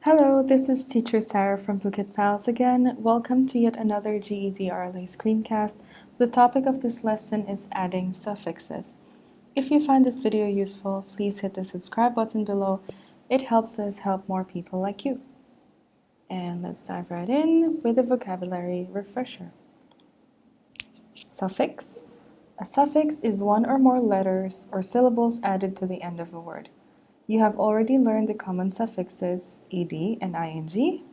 Hello, this is Teacher Sarah from phuketpals again. Welcome to yet another GED RLA screencast. The topic of this lesson is adding suffixes. If you find this video useful, please hit the subscribe button below. It helps us help more people like you. And let's dive right in with a vocabulary refresher. Suffix. A suffix is one or more letters or syllables added to the end of a word. You have already learned the common suffixes ed and ing.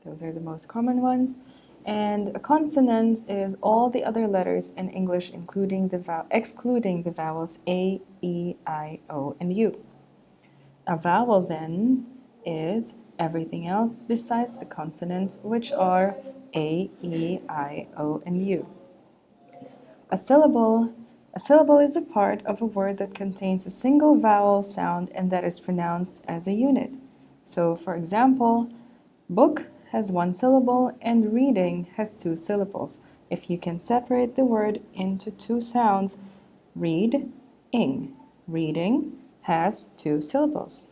Those are the most common ones. And a consonant is all the other letters in English, excluding the vowels a, e, I, o, and u. A vowel then is everything else besides the consonants, which are a, e, I, o, and u. A syllable is a part of a word that contains a single vowel sound and that is pronounced as a unit. So, for example, book has one syllable and reading has two syllables. If you can separate the word into two sounds, read-ing. Reading has two syllables.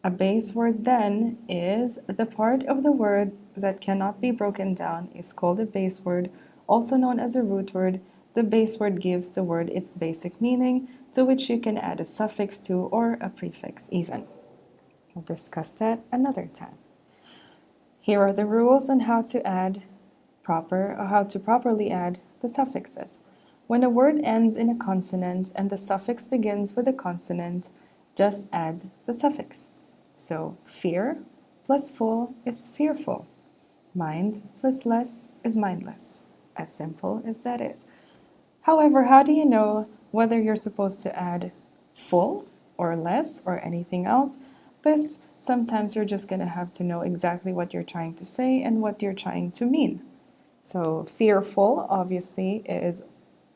A base word then is the part of the word that cannot be broken down is called a base word, also known as a root word. The base word gives the word its basic meaning, to which you can add a suffix to or a prefix even. We'll discuss that another time. Here are the rules on how to properly add the suffixes. When a word ends in a consonant and the suffix begins with a consonant, just add the suffix. So, fear plus full is fearful. Mind plus less is mindless. As simple as that is. However, how do you know whether you're supposed to add full or less or anything else? Sometimes you're just going to have to know exactly what you're trying to say and what you're trying to mean. So fearful, obviously, is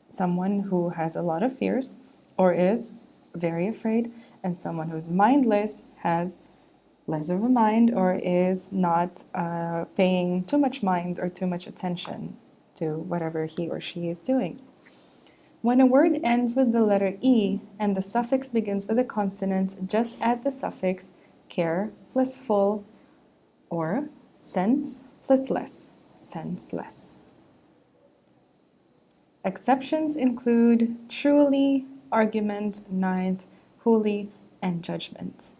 someone who has a lot of fears or is very afraid, and someone who's mindless has less of a mind or is not paying too much mind or too much attention to whatever he or she is doing. When a word ends with the letter E and the suffix begins with a consonant, just add the suffix care plus full or sense plus less, senseless. Exceptions include truly, argument, ninth, wholly, and judgment.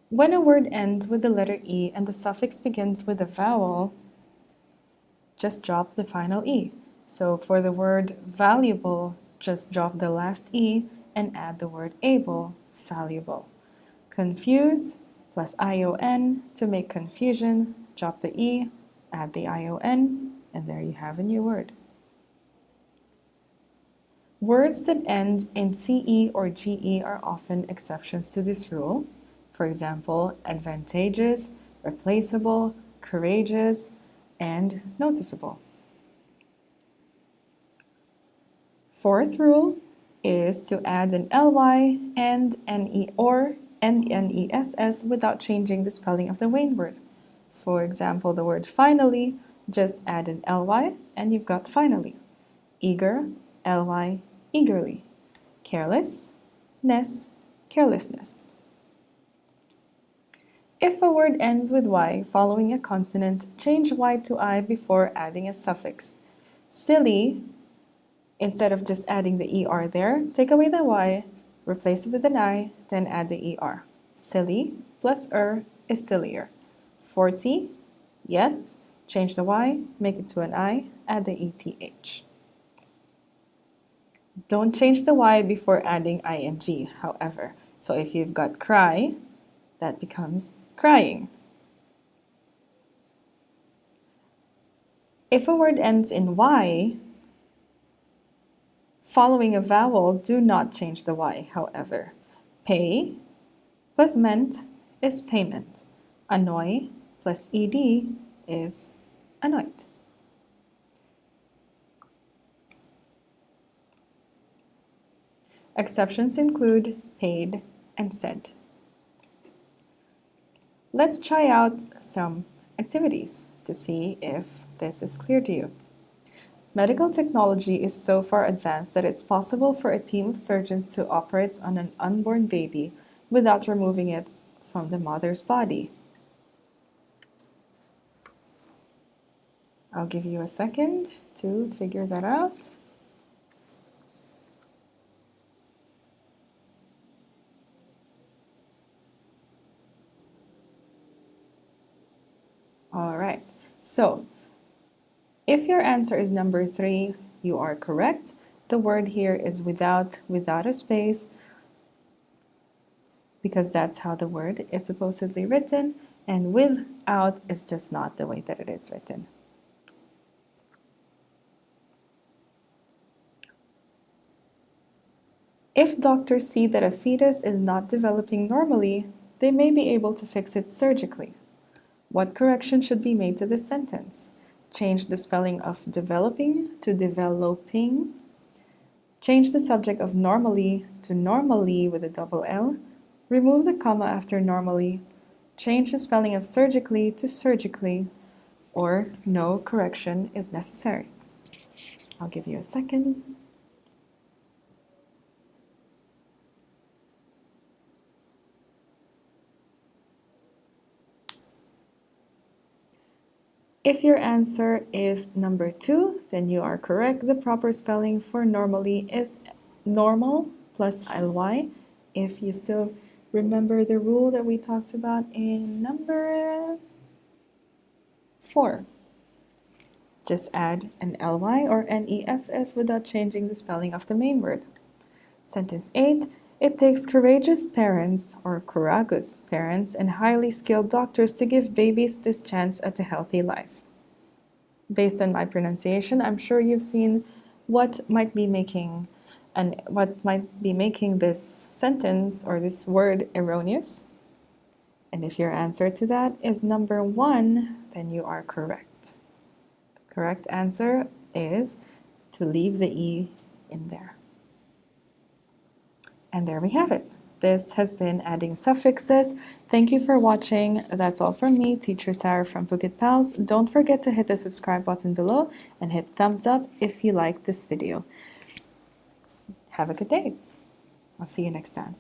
When a word ends with the letter E and the suffix begins with a vowel, just drop the final E. So for the word valuable, just drop the last E and add the word able, valuable. Confuse plus ION to make confusion, drop the E, add the ION, and there you have a new word. Words that end in CE or GE are often exceptions to this rule. For example, advantageous, replaceable, courageous, and noticeable. Fourth rule is to add an ly and ne or ness without changing the spelling of the main word. For example, the word finally, just add an ly and you've got finally. Eager, ly, eagerly. Careless, ness, carelessness. If a word ends with Y following a consonant, change Y to I before adding a suffix. Silly, instead of just adding the ER there, take away the Y, replace it with an I, then add the ER. Silly plus is sillier. Fortieth, change the Y, make it to an I, add the ETH. Don't change the Y before adding ing, however. So if you've got cry, that becomes crying. If a word ends in Y, following a vowel, do not change the Y, however. Pay plus ment is payment. Annoy plus ed is annoyed. Exceptions include paid and said. Let's try out some activities to see if this is clear to you. Medical technology is so far advanced that it's possible for a team of surgeons to operate on an unborn baby without removing it from the mother's body? I'll give you a second to figure that out. All right, so if your answer is number 3, you are correct. The word here is without a space, because that's how the word is supposedly written, and without is just not the way that it is written. If doctors see that a fetus is not developing normally, they may be able to fix it surgically. What correction should be made to this sentence? Change the spelling of developing to developing. Change the subject of normally to normally with a double L. Remove the comma after normally. Change the spelling of surgically to surgically. Or no correction is necessary. I'll give you a second. If your answer is number 2, then you are correct. The proper spelling for normally is normal plus ly. If you still remember the rule that we talked about in number 4, just add an ly or ness without changing the spelling of the main word. Sentence 8. It takes courageous parents, or courageous parents, and highly skilled doctors to give babies this chance at a healthy life. Based on my pronunciation, I'm sure you've seen what might be making this sentence or this word erroneous. And if your answer to that is number 1, then you are correct. The correct answer is to leave the E in there. And there we have it. This has been Adding Suffixes. Thank you for watching. That's all from me, Teacher Sarah from Phuket Pals. Don't forget to hit the subscribe button below and hit thumbs up if you liked this video. Have a good day. I'll see you next time.